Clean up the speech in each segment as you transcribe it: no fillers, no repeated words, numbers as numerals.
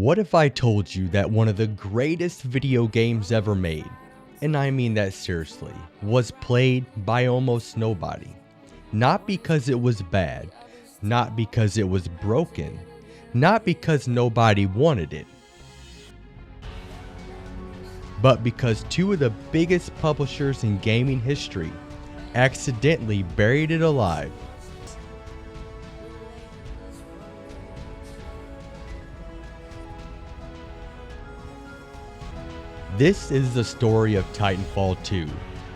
What if I told you that one of the greatest video games ever made, and I mean that seriously, was played by almost nobody? Not because it was bad, not because it was broken, not because nobody wanted it, but because two of the biggest publishers in gaming history accidentally buried it alive. This is the story of Titanfall 2,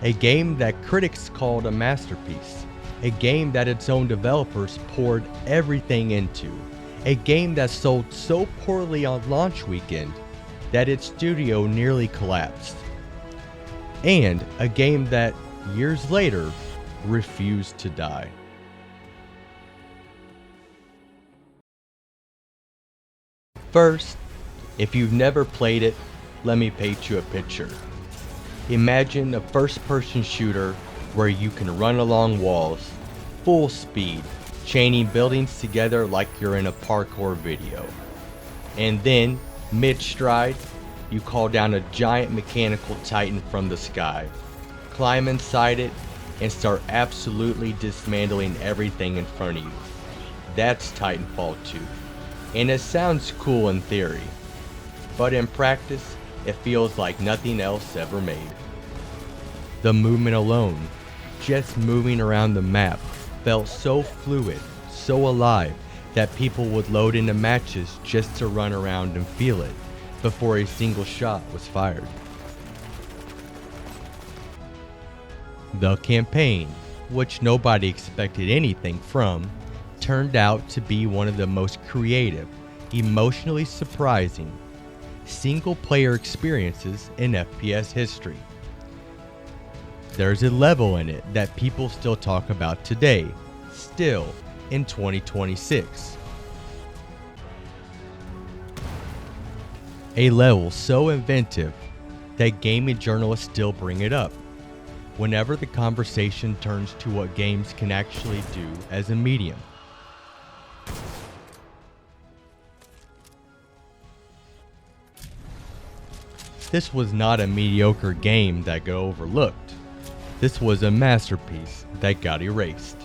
a game that critics called a masterpiece, a game that its own developers poured everything into, a game that sold so poorly on launch weekend that its studio nearly collapsed, and a game that, years later, refused to die. First, if you've never played it, let me paint you a picture. Imagine a first-person shooter where you can run along walls, full speed, chaining buildings together like you're in a parkour video. And then, mid-stride, you call down a giant mechanical titan from the sky, climb inside it, and start absolutely dismantling everything in front of you. That's Titanfall 2. And it sounds cool in theory, but in practice, it feels like nothing else ever made. The movement alone, just moving around the map, felt so fluid, so alive, that people would load into matches just to run around and feel it before a single shot was fired. The campaign, which nobody expected anything from, turned out to be one of the most creative, emotionally surprising, single-player experiences in FPS history. There's a level in it that people still talk about today, still in 2026. A level so inventive that gaming journalists still bring it up whenever the conversation turns to what games can actually do as a medium. This was not a mediocre game that got overlooked. This was a masterpiece that got erased.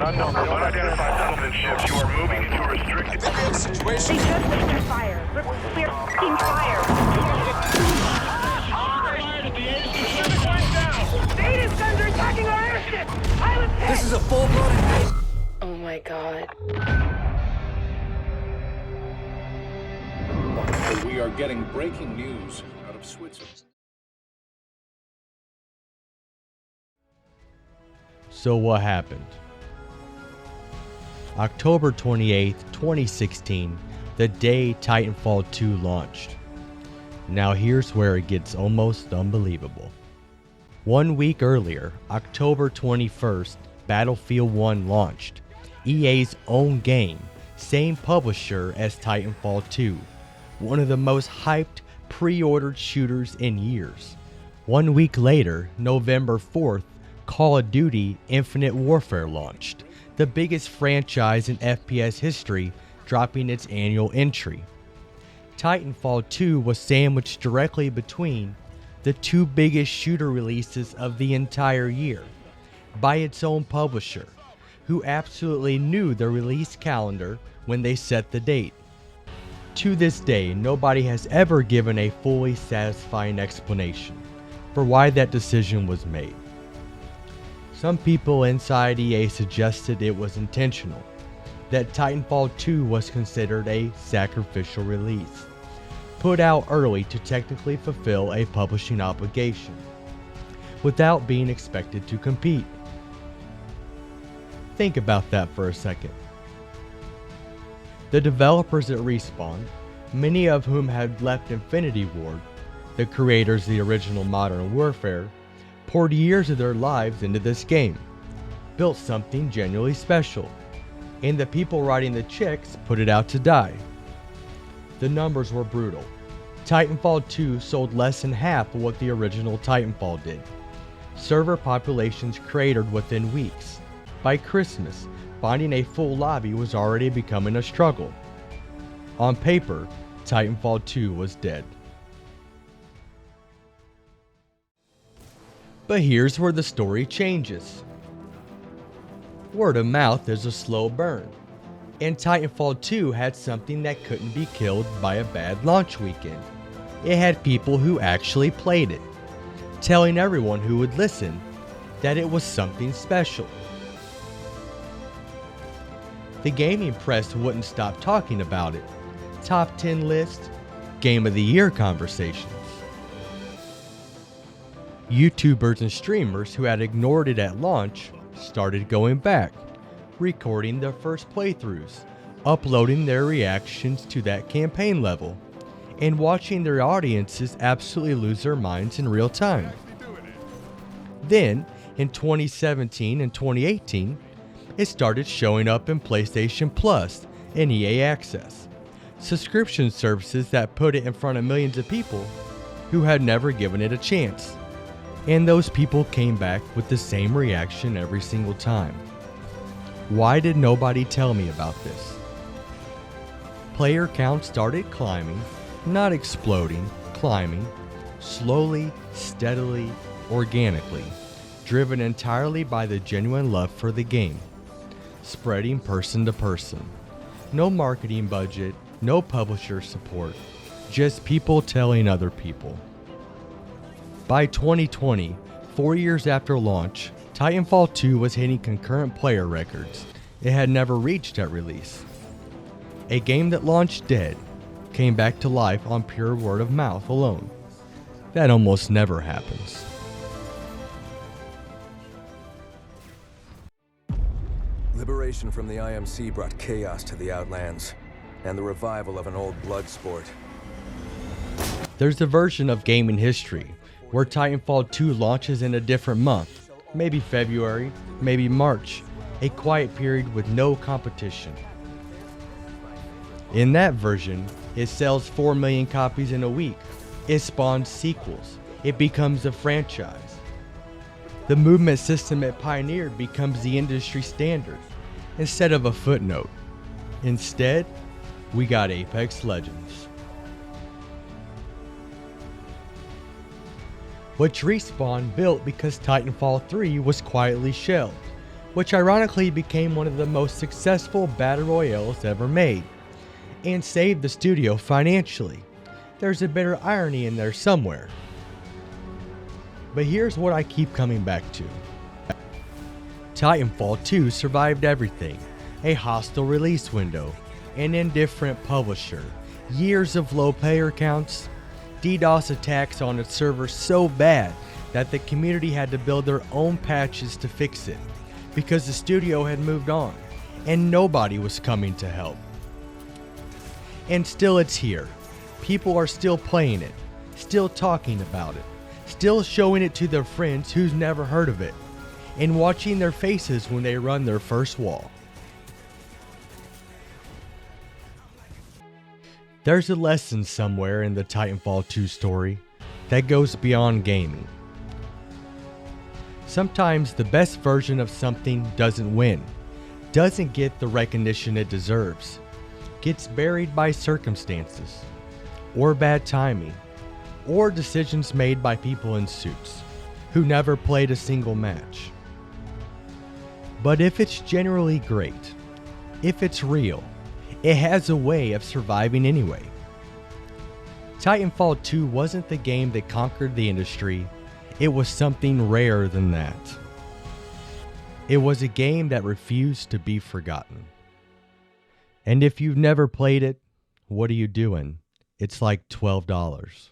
Unknown. Unidentified settlement ships. You are moving into a restricted They situation. just opened fire. We're f***ing fire. Data's guns are attacking our airship. Pilot's hit. This is a full-blown attack. Oh my god. And we are getting breaking news out of Switzerland. So what happened? October 28th, 2016, the day Titanfall 2 launched. Now here's where it gets almost unbelievable. 1 week earlier, October 21st, Battlefield 1 launched. EA's own game, same publisher as Titanfall 2, one of the most hyped pre-ordered shooters in years. 1 week later, November 4th, Call of Duty Infinite Warfare launched, the biggest franchise in FPS history, dropping its annual entry. Titanfall 2 was sandwiched directly between the two biggest shooter releases of the entire year, by its own publisher, who absolutely knew the release calendar when they set the date. To this day, nobody has ever given a fully satisfying explanation for why that decision was made. Some people inside EA suggested it was intentional, that Titanfall 2 was considered a sacrificial release, put out early to technically fulfill a publishing obligation, without being expected to compete. Think about that for a second. The developers at Respawn, many of whom had left Infinity Ward, the creators of the original Modern Warfare, poured years of their lives into this game, built something genuinely special, and the people writing the checks put it out to die. The numbers were brutal. Titanfall 2 sold less than half of what the original Titanfall did. Server populations cratered within weeks. By Christmas, finding a full lobby was already becoming a struggle. On paper, Titanfall 2 was dead. But here's where the story changes. Word of mouth is a slow burn, and Titanfall 2 had something that couldn't be killed by a bad launch weekend. It had people who actually played it, telling everyone who would listen that it was something special. The gaming press wouldn't stop talking about it. Top 10 list, Game of the Year conversations. YouTubers and streamers who had ignored it at launch started going back, recording their first playthroughs, uploading their reactions to that campaign level, and watching their audiences absolutely lose their minds in real time. Then, in 2017 and 2018, it started showing up in PlayStation Plus and EA Access, subscription services that put it in front of millions of people who had never given it a chance. And those people came back with the same reaction every single time. Why did nobody tell me about this? Player count started climbing, not exploding, climbing, slowly, steadily, organically, driven entirely by the genuine love for the game, spreading person to person. No marketing budget, no publisher support, just people telling other people. By 2020, 4 years after launch, Titanfall 2 was hitting concurrent player records it had never reached at release. A game that launched dead came back to life on pure word of mouth alone. That almost never happens. Liberation from the IMC brought chaos to the Outlands, and the revival of an old blood sport. There's a version of gaming history where Titanfall 2 launches in a different month, maybe February, maybe March, a quiet period with no competition. In that version, it sells 4 million copies in a week. It spawns sequels. It becomes a franchise. The movement system it pioneered becomes the industry standard, instead of a footnote. Instead, we got Apex Legends, which Respawn built because Titanfall 3 was quietly shelved, which ironically became one of the most successful battle royales ever made, and saved the studio financially. There's a bitter irony in there somewhere. But here's what I keep coming back to. Titanfall 2 survived everything: a hostile release window, an indifferent publisher, years of low player counts, DDoS attacks on its servers so bad that the community had to build their own patches to fix it, because the studio had moved on, and nobody was coming to help. And still it's here. People are still playing it, still talking about it, still showing it to their friends who's never heard of it, and watching their faces when they run their first wall. There's a lesson somewhere in the Titanfall 2 story that goes beyond gaming. Sometimes the best version of something doesn't win, doesn't get the recognition it deserves, gets buried by circumstances, or bad timing, or decisions made by people in suits who never played a single match. But if it's generally great, if it's real, it has a way of surviving anyway. Titanfall 2 wasn't the game that conquered the industry, it was something rarer than that. It was a game that refused to be forgotten. And if you've never played it, what are you doing? It's like $12.